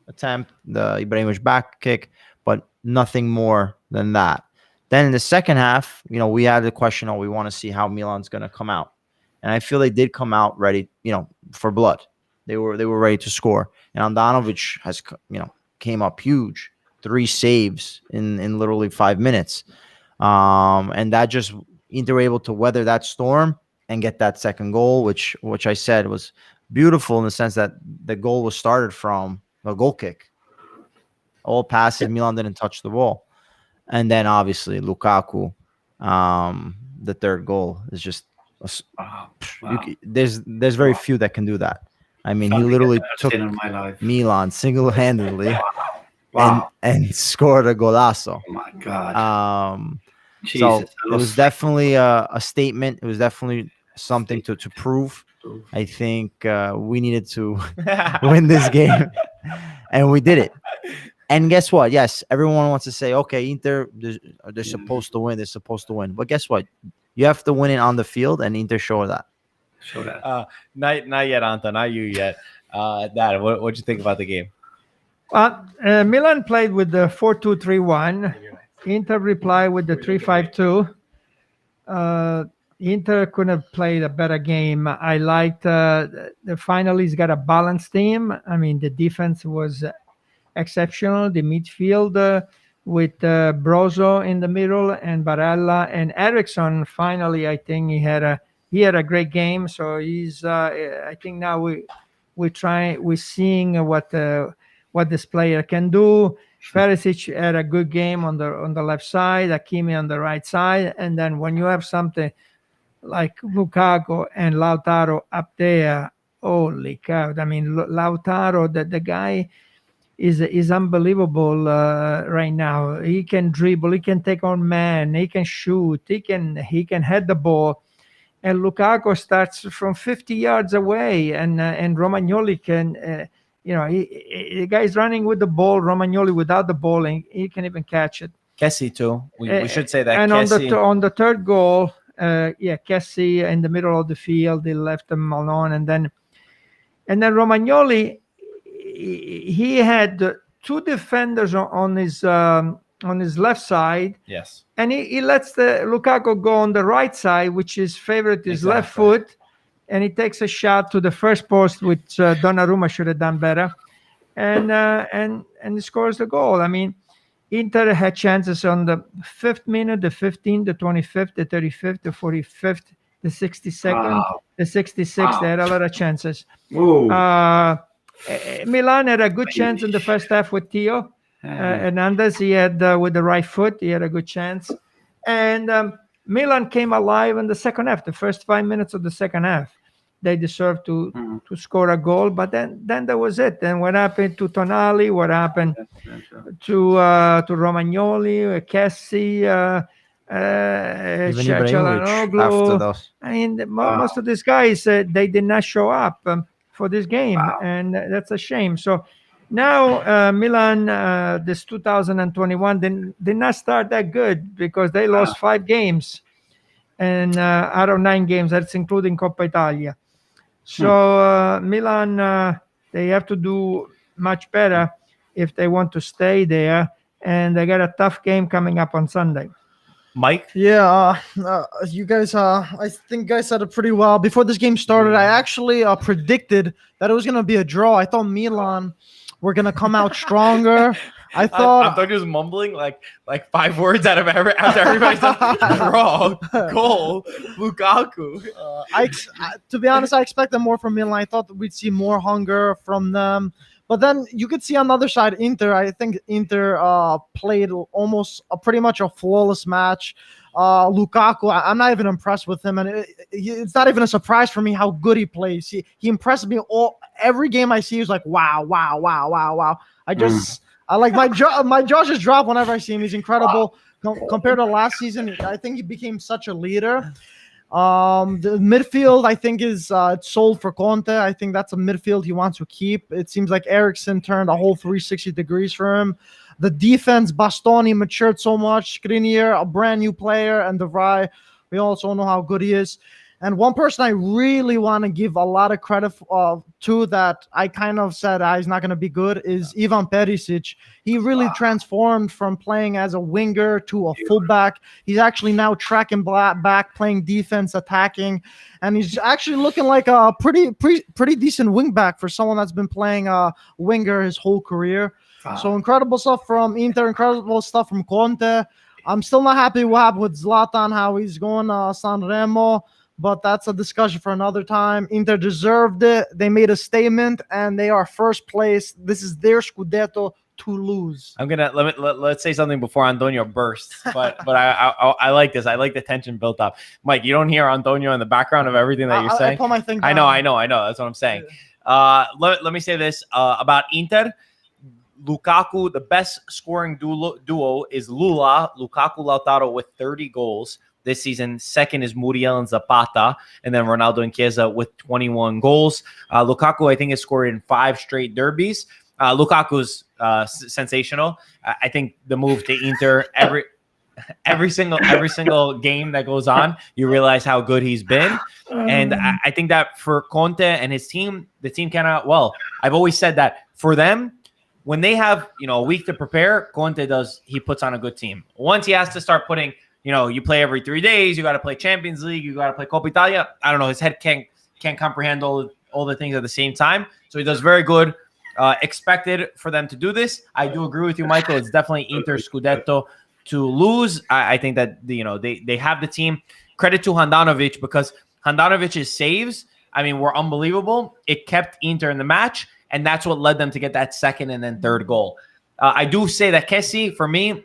S5: attempt, the Ibrahimovic back kick, but nothing more than that. Then in the second half, we had the question, we want to see how Milan's going to come out. And I feel they did come out ready, for blood. They were ready to score. And Andanovic has, came up huge. 3 saves in literally 5 minutes. And that just, Inter were able to weather that storm and get that second goal, which I said was beautiful in the sense that the goal was started from a goal kick. All passes, Milan didn't touch the ball. And then obviously Lukaku, the third goal is just there's very few that can do that. I mean, he literally took Milan single-handedly and scored a golazo.
S1: Oh my God!
S5: So it was definitely a statement. It was definitely something to prove. I think we needed to win this game, and we did it. And guess what? Yes, everyone wants to say, okay, Inter, they're supposed to win. They're supposed to win. But guess what? You have to win it on the field, and Inter show that.
S2: Not yet, Anto. Not you yet. Dad, what'd you think about the game?
S3: Milan played with the 4-2-3-1. Inter replied with the 3-5-2. Inter couldn't have played a better game. I liked the finalists got a balanced team. I mean, the defense was exceptional. The midfield with Brozo in the middle and Barella and Eriksson. Finally, I think he had a great game. So he's. I think now we're seeing what this player can do. Perisic had a good game on the left side, Hakimi on the right side, and then when you have something like Lukaku and Lautaro up there, holy cow! I mean, Lautaro, the guy is unbelievable right now. He can dribble, he can take on man, he can shoot, he can head the ball. And Lukaku starts from 50 yards away, and Romagnoli can, the guy's running with the ball, Romagnoli without the ball, and he can even catch it.
S2: Kessie too. We should say that.
S3: And
S2: Kessie,
S3: on the third goal, Kessie in the middle of the field, they left him alone, and then Romagnoli, he had two defenders on his left side.
S2: yes.
S3: And he lets the Lukaku go on the right side, which his favorite is left foot, and he takes a shot to the first post, which Donnarumma should have done better, and he scores the goal. I mean, Inter had chances on the 5th minute, the 15th, the 25th, the 35th, the 45th, the 62nd, the 66th. They had a lot of chances. Milan had a good chance in the first half with Theo Hernandez. He had with the right foot, he had a good chance, and Milan came alive in the second half. The first 5 minutes of the second half, they deserved to score a goal, but then that was it. Then what happened to Tonali? What happened to Romagnoli, Kessie, Çalhanoğlu?
S5: After those.
S3: I mean, most of these guys they did not show up for this game, and that's a shame. So now Milan, this 2021, did not start that good because they lost 5 games, and out of 9 games, that's including Coppa Italia. So Milan, they have to do much better if they want to stay there, and they got a tough game coming up on Sunday.
S2: Mike?
S4: Yeah, you guys, I think you guys said it pretty well. Before this game started, I actually predicted that it was going to be a draw. I thought Milan were going to come out stronger. I thought
S2: he was mumbling like 5 words out of after everybody's done. Draw, goal, Lukaku.
S4: To be honest, I expected more from Milan. I thought that we'd see more hunger from them. But then you could see on the other side, Inter. I think Inter played almost pretty much a flawless match. Lukaku, I'm not even impressed with him, and it's not even a surprise for me how good he plays. He impressed me every game I see. He's like, wow. I like my jaw just dropped whenever I see him. He's incredible. Compared to last season, I think he became such a leader. The midfield, I think, is sold for Conte. I think that's a midfield he wants to keep. It seems like Eriksen turned a whole 360 degrees for him. The defense, Bastoni matured so much. Skriniar, a brand new player, and De Vrij, we also know how good he is. And one person I really want to give a lot of credit to that I kind of said he's not going to be good is Ivan Perisic. He really transformed from playing as a winger to a fullback. He's actually now tracking back, playing defense, attacking, and he's actually looking like a pretty decent wingback for someone that's been playing winger his whole career. So incredible stuff from Inter, incredible stuff from Conte. I'm still not happy what happened with Zlatan, how he's going Sanremo. But that's a discussion for another time. Inter deserved it. They made a statement, and they are first place. This is their Scudetto to lose.
S2: I'm gonna let's say something before Antonio bursts. But I like this. I like the tension built up. Mike, you don't hear Antonio in the background of everything that you're saying.
S4: I put my thing down.
S2: I know. That's what I'm saying. Let me say this about Inter. Lukaku, the best scoring duo is Lukaku Lautaro with 30 goals. This season, second is Muriel and Zapata, and then Ronaldo and Chiesa with 21 goals. Lukaku, I think, has scored in 5 straight derbies. Lukaku's sensational. I think the move to Inter every single game that goes on, you realize how good he's been. And I think that for Conte and his team, the team cannot. Well, I've always said that for them, when they have a week to prepare, Conte he puts on a good team. Once he has to start putting. You play every 3 days. You got to play Champions League. You got to play Coppa Italia. I don't know. His head can't comprehend all the things at the same time. So he does very good. Expected for them to do this. I do agree with you, Michael. It's definitely Inter Scudetto to lose. I think that they have the team. Credit to Handanovic because Handanovic's saves, were unbelievable. It kept Inter in the match, and that's what led them to get that second and then third goal. I do say that Kessie, for me,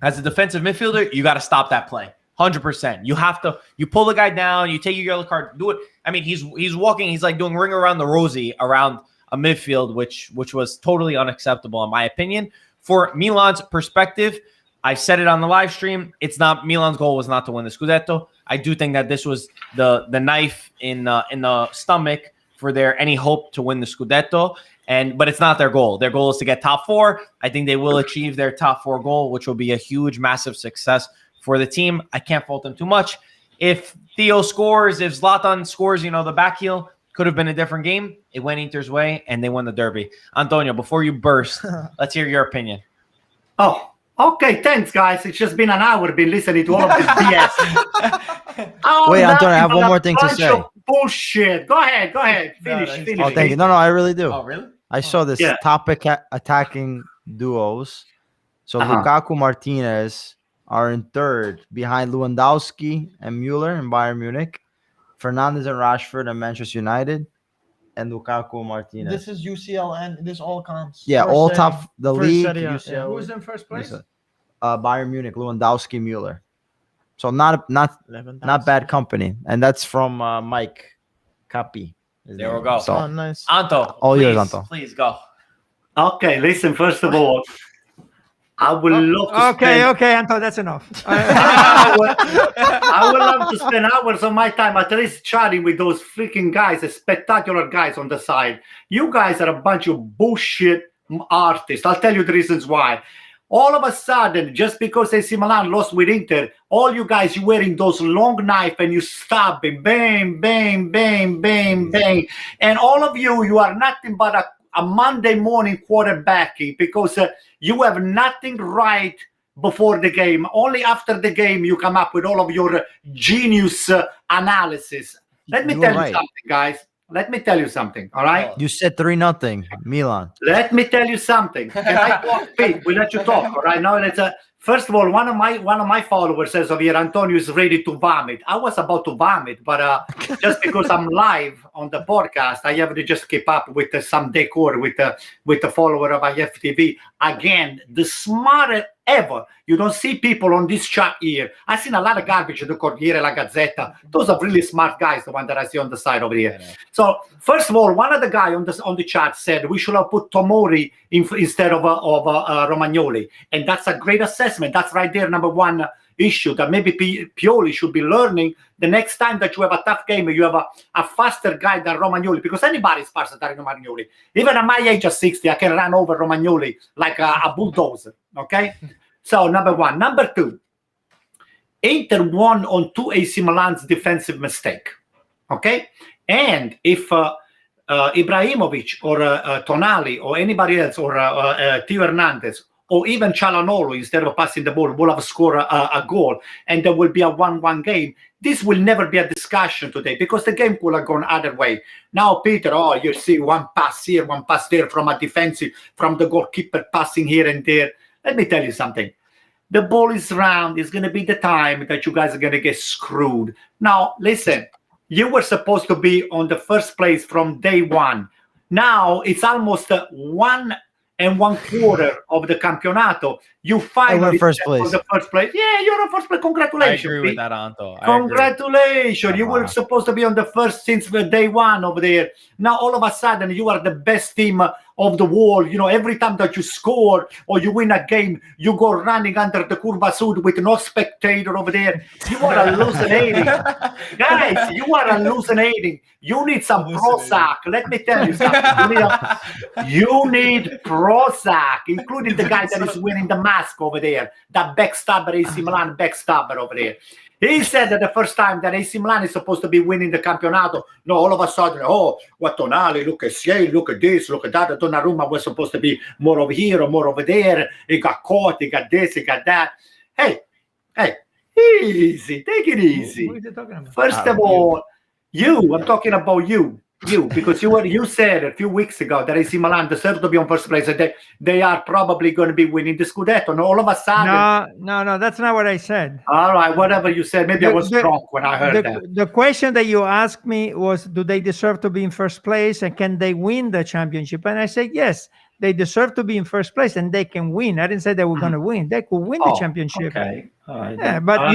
S2: as a defensive midfielder, you got to stop that play. 100%. You have to. You pull the guy down. You take your yellow card. Do it. I mean, he's walking. He's like doing ring around the rosy around a midfield, which was totally unacceptable in my opinion. For Milan's perspective, I said it on the live stream. It's not Milan's goal was not to win the Scudetto. I do think that this was the knife in the stomach for their any hope to win the Scudetto. But it's not their goal. Their goal is to get top 4. I think they will achieve their top 4 goal, which will be a huge, massive success for the team. I can't fault them too much. If Theo scores, if Zlatan scores, the back heel, could have been a different game. It went Inter's way, and they won the derby. Antonio, before you burst, let's hear your opinion.
S1: Oh, okay. Thanks, guys. It's just been an hour been listening to all of this BS.
S5: Wait, Antonio, I have one more thing to say.
S1: Bullshit. Go ahead. Finish.
S5: Oh, thank you. No, I really do.
S2: Oh, really?
S5: I saw this top attacking duos. So Lukaku, Martinez are in third behind Lewandowski and Mueller in Bayern Munich, Fernandes and Rashford and Manchester United, and Lukaku, Martinez.
S4: This is UCL and this all counts.
S5: Yeah,
S4: First
S5: all
S4: setting.
S5: top the
S4: First
S5: league.
S4: setting,
S5: UCL.
S3: Who's in first place?
S5: Bayern Munich, Lewandowski, Mueller. So not bad company, and that's from Mike Capi.
S2: There we go.
S5: So,
S4: Oh, nice.
S2: Anto,
S5: all
S2: please,
S5: yours, Anto.
S2: Please go.
S1: Okay, listen, first of all, I would love to
S3: Okay, Anto, that's enough.
S1: I would love to spend hours of my time at least chatting with those freaking guys, the spectacular guys on the side. You guys are a bunch of bullshit artists. I'll tell you the reasons why. All of a sudden, just because AC Milan lost with Inter, all you guys, you wearing those long knife and you stabbing, bang, bang, bang, bang, bang. And all of you are nothing but a Monday morning quarterbacking because you have nothing right before the game. Only after the game you come up with all of your genius analysis. Let me tell you something, guys. Let me tell you something, all right?
S5: You said 3-0, Milan.
S1: Let me tell you something. Can I talk, Pete? We let you talk, all right? Now let's. First of all, one of my followers says over here, Antonio is ready to vomit. I was about to vomit, but just because I'm live on the podcast, I have to just keep up with some decor with the follower of IFTV. Again, the smartest ever. You don't see people on this chat here. I've seen a lot of garbage in the Corriere, La Gazzetta. Those are really smart guys, the one that I see on the side over here. So, first of all, one of the guys on the chat said we should have put Tomori instead of Romagnoli. And that's a great assessment. That's right there, number one issue that maybe Pioli should be learning the next time that you have a tough game, you have a faster guy than Romagnoli, because anybody's faster than Romagnoli. Even at my age of 60, I can run over Romagnoli like a bulldozer, okay? So, number one. Number two, Inter won on 2 AC Milan's defensive mistake, okay? And if Ibrahimovic or Tonali or anybody else or Theo Hernandez or even Çalhanoğlu, instead of passing the ball, will have scored a goal, and there will be a 1-1 game. This will never be a discussion today because the game could have gone other way. Now, Peter, you see one pass here, one pass there from a defensive, from the goalkeeper passing here and there. Let me tell you something. The ball is round. It's going to be the time that you guys are going to get screwed. Now, listen, you were supposed to be on the first place from day one. Now, it's almost 1 1/4 of the campionato. You finally
S5: first place.
S1: The first place. Yeah, you're on first place. Congratulations.
S2: I agree with that, Anto.
S1: Congratulations. You were supposed to be on the first since day one over there. Now, all of a sudden, you are the best team of the world. You know, every time that you score or you win a game, you go running under the Curva Sud with no spectator over there. You are hallucinating. Guys, you are hallucinating. You need some Prozac. Let me tell you something. You need Prozac, including the guy that is winning the mask over there, that backstabber, AC Milan backstabber over there. He said that the first time that AC Milan is supposed to be winning the campionato, no, all of a sudden, what Tonali, look at Shea, look at this, look at that. Donnarumma was supposed to be more over here or more over there. He got caught, he got this, he got that. Hey, easy, take it easy.
S3: What are you talking about?
S1: First of all, I'm talking about you, because you said a few weeks ago that AC Milan deserves to be on first place, and they are probably going to be winning the Scudetto. And all of a sudden,
S3: no, that's not what I said.
S1: All right, whatever you said. Maybe I was drunk when I heard that.
S3: The question that you asked me was, do they deserve to be in first place, and can they win the championship? And I said yes. they deserve to be in first place, and they can win. I didn't say they were going to win. They could win the championship.
S1: Okay. All right.
S3: Yeah, but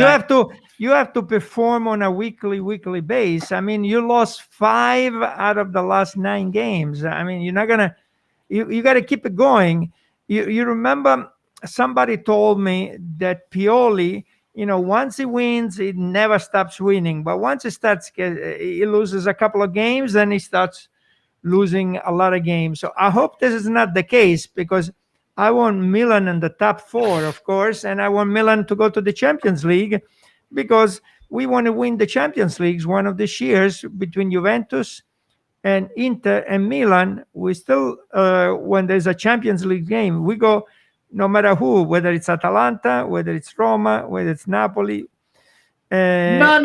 S3: you have to perform on a weekly base. I mean, you lost 5 out of the last 9 games. I mean, you're not gonna. You got to keep it going. You remember somebody told me that Pioli, once he wins, he never stops winning. But once he loses a couple of games, then he starts losing a lot of games. So I hope this is not the case, because I want Milan in the top 4, of course, and I want Milan to go to the Champions League, because we want to win the Champions Leagues one of these years. Between Juventus and Inter and Milan, we still, when there's a Champions League game, we go no matter who, whether it's Atalanta, whether it's Roma, whether it's Napoli.
S1: No.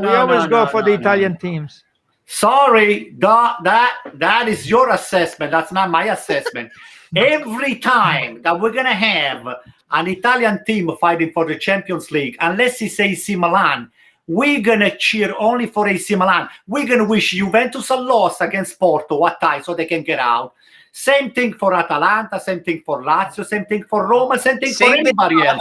S3: We always go for the Italian teams.
S1: Sorry, that is your assessment. That's not my assessment. Every time that we're gonna have an Italian team fighting for the Champions League, unless it's AC Milan, we're gonna cheer only for AC Milan. We're gonna wish Juventus a loss against Porto, a tie, so they can get out. Same thing for Atalanta, same thing for Lazio, same thing for Roma, same thing for anybody else.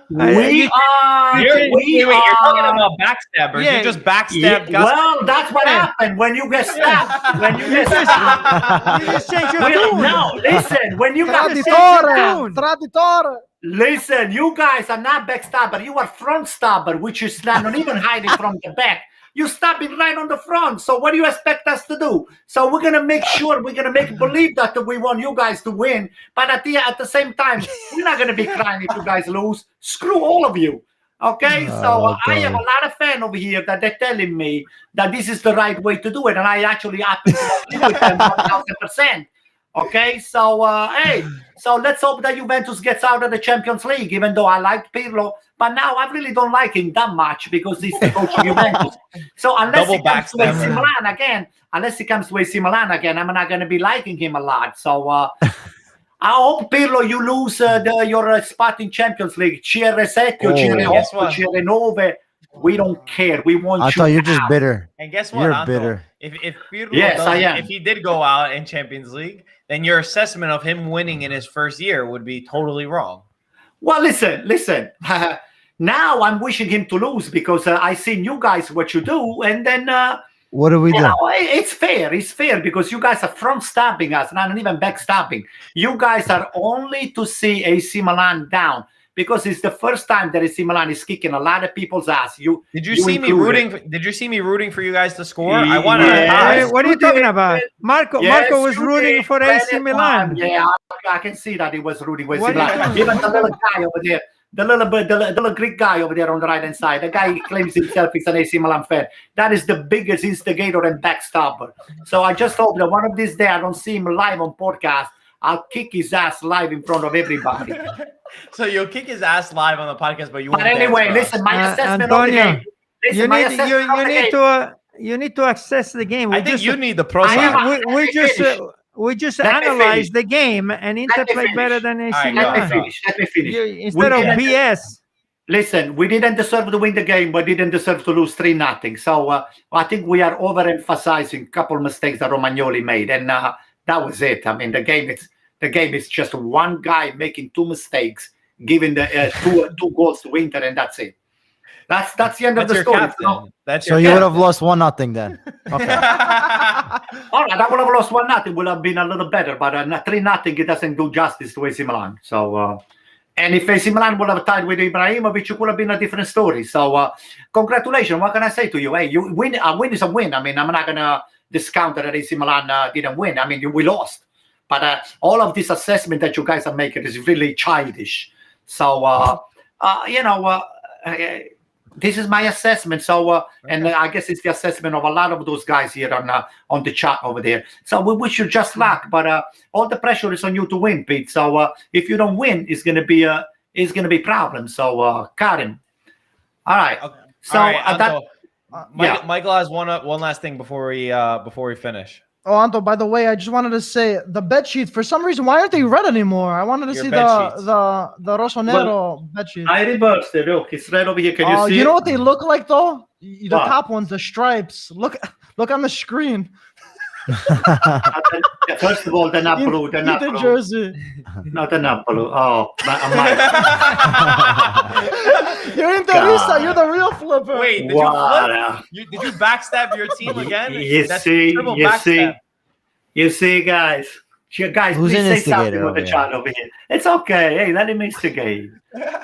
S2: You're talking about backstabbers.
S3: Yeah.
S2: You just backstabbed.
S1: Well, that's what happened when you get stabbed. When you get stabbed.
S3: You just change your tune.
S1: No, listen. When you got
S4: Traditore! Traditore!
S1: listen, you guys are not backstabber. You are front stabber, which is not even hiding from the back. You stabbing right on the front. So what do you expect us to do? So we're gonna make sure, we're gonna make believe that we want you guys to win, but at the same time, we're not gonna be crying if you guys lose. Screw all of you. Okay, so I have a lot of fans over here that they're telling me that this is the right way to do it, and I actually happen to agree with them 1,000%. Okay, so hey, so let's hope that Juventus gets out of the Champions League, even though I like Pirlo, but now I really don't like him that much because he's the coach of Juventus. So unless he comes to AC Milan again, I'm not going to be liking him a lot. So I hope, Pirlo, you lose your spot in Champions League. CR7, CR8, CR9. We don't care. We want you.
S5: I thought you're just bitter.
S2: And guess what?
S5: You're
S2: Anto,
S5: bitter.
S2: If Pirlo
S1: I am.
S2: if he did go out in Champions League, then your assessment of him winning in his first year would be totally wrong.
S1: Well, listen. Now I'm wishing him to lose because I seen you guys what you do, and then
S5: what do we do?
S1: It's fair. It's fair because you guys are front stabbing us, not even backstabbing. You guys are only to see AC Milan down because it's the first time that AC Milan is kicking a lot of people's ass.
S2: Did you see me rooting for you guys to score? I wanted.
S3: What are you talking about? Marco was rooting for AC Milan.
S1: Yeah, I can see that he was rooting for AC Milan. Even the little guy over there. The little Greek guy over there on the right-hand side, the guy who claims himself is an AC Milan fan, that is the biggest instigator and backstabber. So I just hope that one of these days I don't see him live on podcast. I'll kick his ass live in front of everybody.
S2: So you'll kick his ass live on the podcast, but you won't.
S1: But anyway, listen, my assessment of the game.
S3: You need to access the game.
S2: I think you need the pro side.
S3: We just analyzed the game and Inter played better than AC Milan.
S1: Let me finish.
S3: Instead of BS.
S1: Listen, we didn't deserve to win the game, but didn't deserve to lose 3-0. So I think we are overemphasizing a couple of mistakes that Romagnoli made, and that was it. I mean, the game is just one guy making 2 mistakes, giving the two goals to Inter, and that's it. That's the end of the story.
S5: So you would have lost 1-0 then. Okay.
S1: All right, I would have lost 1-0. Would have been a little better, but 3-0 it doesn't do justice to AC Milan. So, and if AC Milan would have tied with Ibrahimovic, it would have been a different story. So, congratulations. What can I say to you? Hey, you win. A win is a win. I mean, I'm not gonna discount that AC Milan didn't win. I mean, we lost. But all of this assessment that you guys are making is really childish. So, this is my assessment. So, and I guess it's the assessment of a lot of those guys here on the chat over there. So we wish you just luck, but all the pressure is on you to win, Pete. So if you don't win, it's gonna be problem. So Karim. All right.
S2: Okay.
S1: So
S2: all right, Michael has one last thing before we finish.
S4: Oh, Anto, by the way, I just wanted to say the bed sheets, for some reason, why aren't they red anymore? I wanted to see the Rossonero bed sheets.
S1: I reversed it. Look, it's right over here. Can you see
S4: you know
S1: it?
S4: what they look like, though? The top ones, the stripes. Look on the screen.
S1: First of all, the Napoli, the
S4: In the
S1: Napoli,
S4: jersey.
S1: not the Napoli. Oh, my,
S4: You're in the
S1: God.
S4: Lisa. You're the real flipper.
S2: Wait, did you
S1: What?
S2: flip? Did you backstab your team again?
S1: You
S2: That's
S1: see,
S2: triple
S1: you
S2: backstab.
S1: see, you see, guys. Guys,
S5: Who's
S1: please
S5: an
S1: say something
S5: instigator
S1: on the
S5: over
S1: chat over here. It's okay. Hey, let him instigate.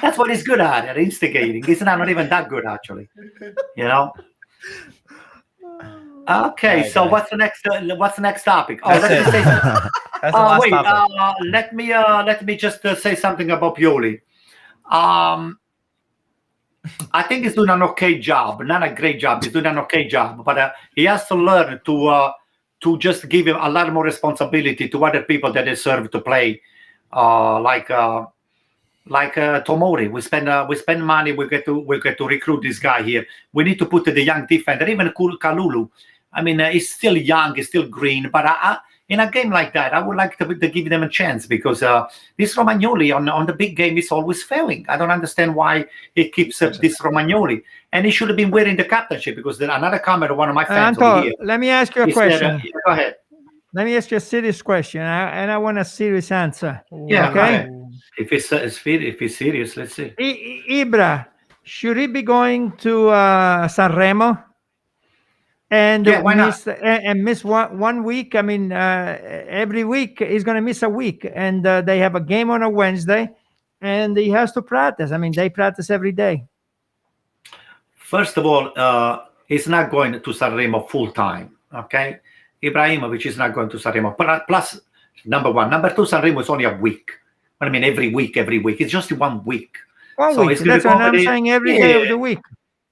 S1: That's what he's good at instigating. He's not even that good, actually. You know. Okay,
S2: Right,
S1: so
S2: guys.
S1: what's the next topic?
S2: That's
S1: Let me
S2: it.
S1: say something.
S2: That's the last
S1: Wait,
S2: topic.
S1: let me just say something about Pioli. I think he's doing an okay job, not a great job. He's doing an okay job, but he has to learn to just give him a lot more responsibility to other people that deserve to play, like Tomori. We spend money. We get to recruit this guy here. We need to put the young defender, even Kalulu. I mean, he's still young, he's still green, but in a game like that, I would like to give them a chance, because this Romagnoli on the big game is always failing. I don't understand why he keeps this Romagnoli, and he should have been wearing the captainship, because another comment, one of my fans over
S3: Anto,
S1: here.
S3: let me ask you a
S1: he said,
S3: question.
S1: go ahead.
S3: Let me ask you a serious question, and I want a serious answer.
S1: Yeah, go
S3: Okay.
S1: ahead. If it's serious, let's see.
S3: Ibra, should he be going to Sanremo? And
S1: Yeah, why not?
S3: miss one week? I mean, every week he's going to miss a week, and they have a game on a Wednesday, and he has to practice. I mean, they practice every day.
S1: First of all, he's not going to Sanremo full time. Okay, Ibrahimovic is not going to Sanremo. Plus, number one, number two, Sanremo is only a week. I mean, every week. It's just 1 week.
S3: 1
S1: So
S3: week.
S1: he's gonna
S3: That's
S1: go
S3: what
S1: over
S3: I'm
S1: there.
S3: saying. Every day of the week.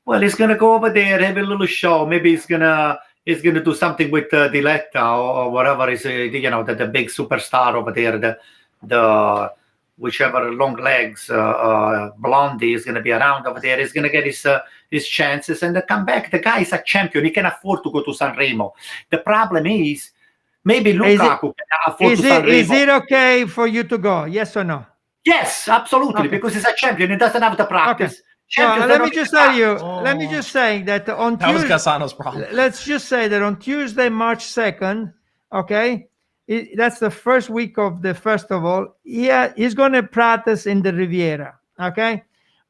S1: Well, he's gonna go over there, have a little show. Maybe he's gonna do something with Della or whatever is the big superstar over there. The whichever long legs Blondie is gonna be around over there. He's gonna get his chances and come back. The guy is a champion. He can afford to go to Sanremo. The problem is maybe Lukaku can afford to Sanremo.
S3: Is it okay for you to go? Yes or no?
S1: Yes, absolutely,
S3: Okay.
S1: because he's a champion. He doesn't have to practice.
S3: Okay.
S1: Champions,
S3: Let
S1: they
S3: me
S1: don't
S3: just
S1: need to
S3: tell you.
S4: Oh.
S3: Let me just say that on
S2: That was
S3: Tuesday.
S2: Cassano's problem.
S3: Let's just say that on Tuesday, March 2nd, okay, that's the first week of the festival. He's going to practice in the Riviera, okay?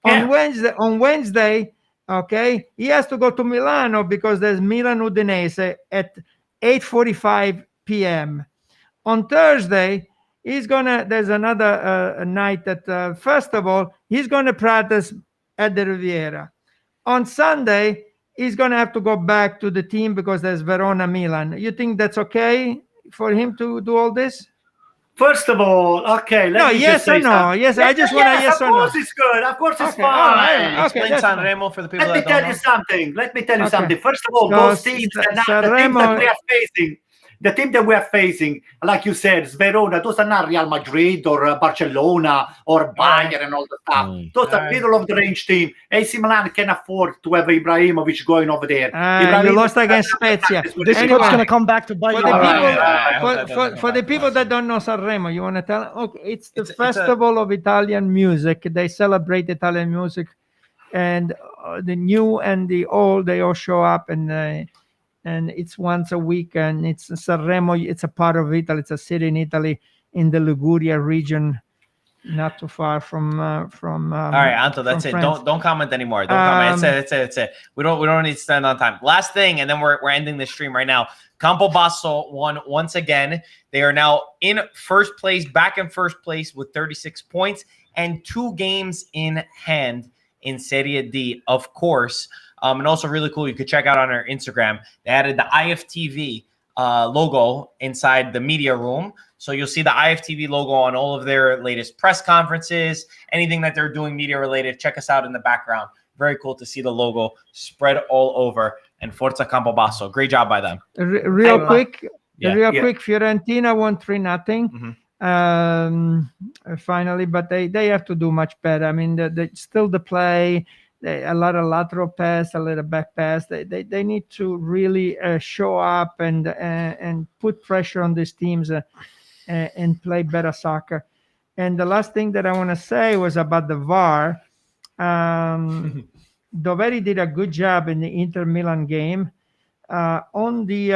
S1: Yeah.
S3: On Wednesday, okay, he has to go to Milano because there's Milan Udinese at 8:45 p.m. On Thursday, there's another night at festival. He's going to practice at the Riviera. On Sunday, he's going to have to go back to the team because there's Verona Milan. You think that's okay for him to do all this?
S1: First of all, okay, let me
S3: yes
S1: just say
S3: or no?
S1: something.
S3: Yes, I just want a yes or no.
S1: Of course it's good. Of course it's
S3: Okay, all right,
S1: fine.
S3: okay.
S2: Explain
S3: that's fine.
S2: Sanremo for the people
S1: Let me
S2: that
S1: tell
S2: don't
S1: you
S2: know.
S1: something. Let me tell you
S3: Okay.
S1: something. First of all,
S3: So,
S1: those teams, the team
S3: Sanremo-
S1: that we are facing, the team that we are facing, like you said, Verona, those are not Real Madrid or Barcelona or Bayern and all the stuff. Those are middle of the range team. AC Milan can afford to have Ibrahimovic going over there.
S3: You
S1: Ibrahimovic
S3: lost against
S1: has to
S3: Spezia.
S1: practice with
S4: This
S1: the
S3: Anyway.
S4: clip's gonna come back to bite
S3: For
S4: you.
S3: the
S1: All
S3: people,
S1: right,
S2: I hope that doesn't
S3: for the
S2: come
S3: people
S2: back.
S3: that don't know Sanremo, you want to tell them? Okay, it's the
S2: It's a-
S3: festival of Italian music. They celebrate Italian music, and the new and the old, they all show up, and it's once a week, and it's Sanremo. It's a part of Italy. It's a city in Italy, in the Liguria region, not too far from.
S2: All right, Anto, that's it. Don't comment anymore. Don't comment. It's it. We don't need to spend on time. Last thing, and then we're ending the stream right now. Campobasso won once again. They are now in first place, back in first place with 36 points and 2 games in hand in Serie D, of course. And also really cool, you could check out on our Instagram. They added the IFTV logo inside the media room. So you'll see the IFTV logo on all of their latest press conferences, anything that they're doing media related. Check us out in the background. Very cool to see the logo spread all over. And Forza Campobasso. Great job by them.
S3: Real quick,
S2: Yeah.
S3: Fiorentina won 3-0. Finally, but they have to do much better. I mean, still the play, a lot of lateral pass, a little back pass. They need to really show up and put pressure on these teams and play better soccer. And the last thing that I want to say was about the VAR. Doveri did a good job in the Inter Milan game. On the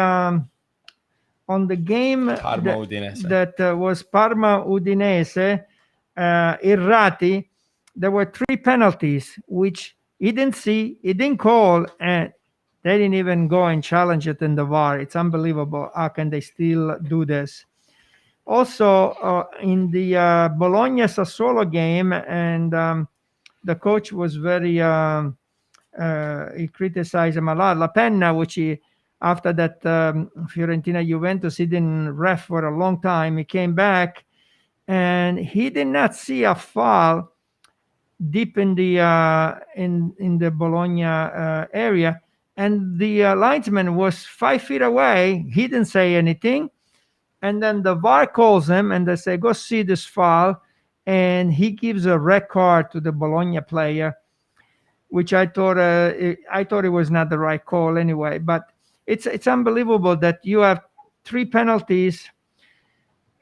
S3: on the game
S2: Udinese.
S3: that was Parma Udinese, Irrati, there were 3 penalties which he didn't see, he didn't call, and they didn't even go and challenge it in the VAR. It's unbelievable. How can they still do this? Also, in the Bologna-Sassuolo game, and the coach was very, he criticized him a lot. La Penna, which he, after that Fiorentina-Juventus, he didn't ref for a long time. He came back, and he did not see a foul deep in the Bologna area, and the linesman was 5 feet away. He didn't say anything, and then the VAR calls him, and they say, "Go see this foul," and he gives a red card to the Bologna player, which I thought it was not the right call anyway. But it's unbelievable that you have 3 penalties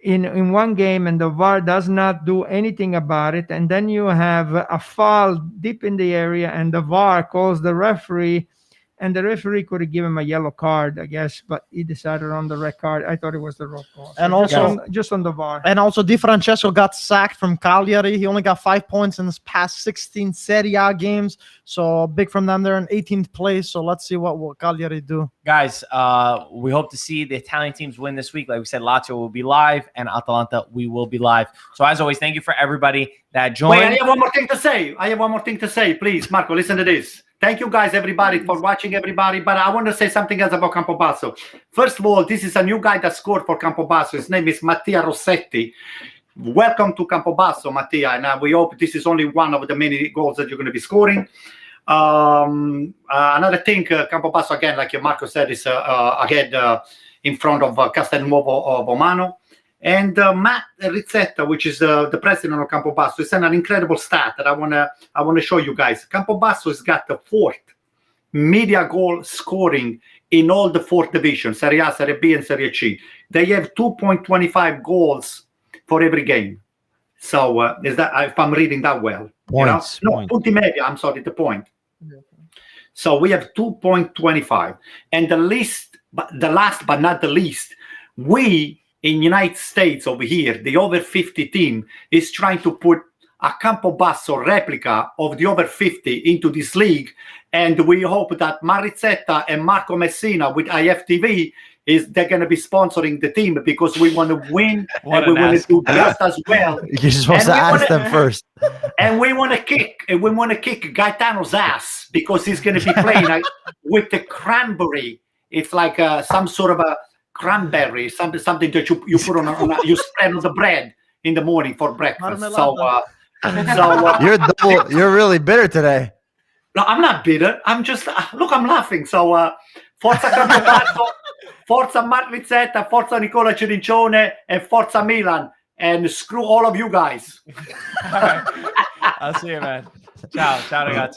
S3: in one game and the VAR does not do anything about it, and then you have a foul deep in the area and the VAR calls the referee, and the referee could have given him a yellow card, I guess, but he decided on the red card. I thought it was the wrong call.
S4: And
S3: So
S4: also,
S3: just on the VAR.
S4: And also, Di Francesco got sacked from Cagliari. He only got 5 points in his past 16 Serie A games. So big from them. They're in 18th place. So let's see what will Cagliari do.
S2: Guys, we hope to see the Italian teams win this week. Like we said, Lazio will be live, and Atalanta, we will be live. So as always, thank you for everybody that joined.
S1: Wait, I have one more thing to say. Please, Marco, listen to this. Thank you guys, everybody, for watching, everybody. But I want to say something else about Campobasso. First of all, this is a new guy that scored for Campobasso. His name is Mattia Rossetti. Welcome to Campobasso, Mattia. And we hope this is only one of the many goals that you're going to be scoring. Another thing, Campobasso, again, like Marco said, is ahead in front of Castelnuovo Bomano. And Matt Rizzetta, which is the president of Campobasso, is an incredible stat that I wanna show you guys. Campobasso has got the 4th media goal scoring in all the 4th divisions, Serie A, Serie B, and Serie C. They have 2.25 goals for every game. So is that, if I'm reading that well?
S5: Points.
S1: You know? No, punti media. I'm sorry, the point. So we have 2.25, and the last but not the least, we in United States over here, the over 50 team is trying to put a Campobasso replica of the over 50 into this league, and we hope that Marizzetta and Marco Messina with IFTV they're going to be sponsoring the team, because we want to win and we want to do just as well.
S5: You're supposed to ask them first.
S1: And we want to kick Gaetano's ass, because he's going to be playing with the cranberry. It's like some sort of a cranberry, something that you put on you spread on the bread in the morning for breakfast.
S5: You're really bitter today.
S1: No, I'm not bitter. I'm just look, I'm laughing. So Forza Campobasso, Forza Matrizzetta, Forza Nicola Cirincione, and Forza Milan, and screw all of you guys.
S2: All right. I'll see you, man. Ciao, ragazzi.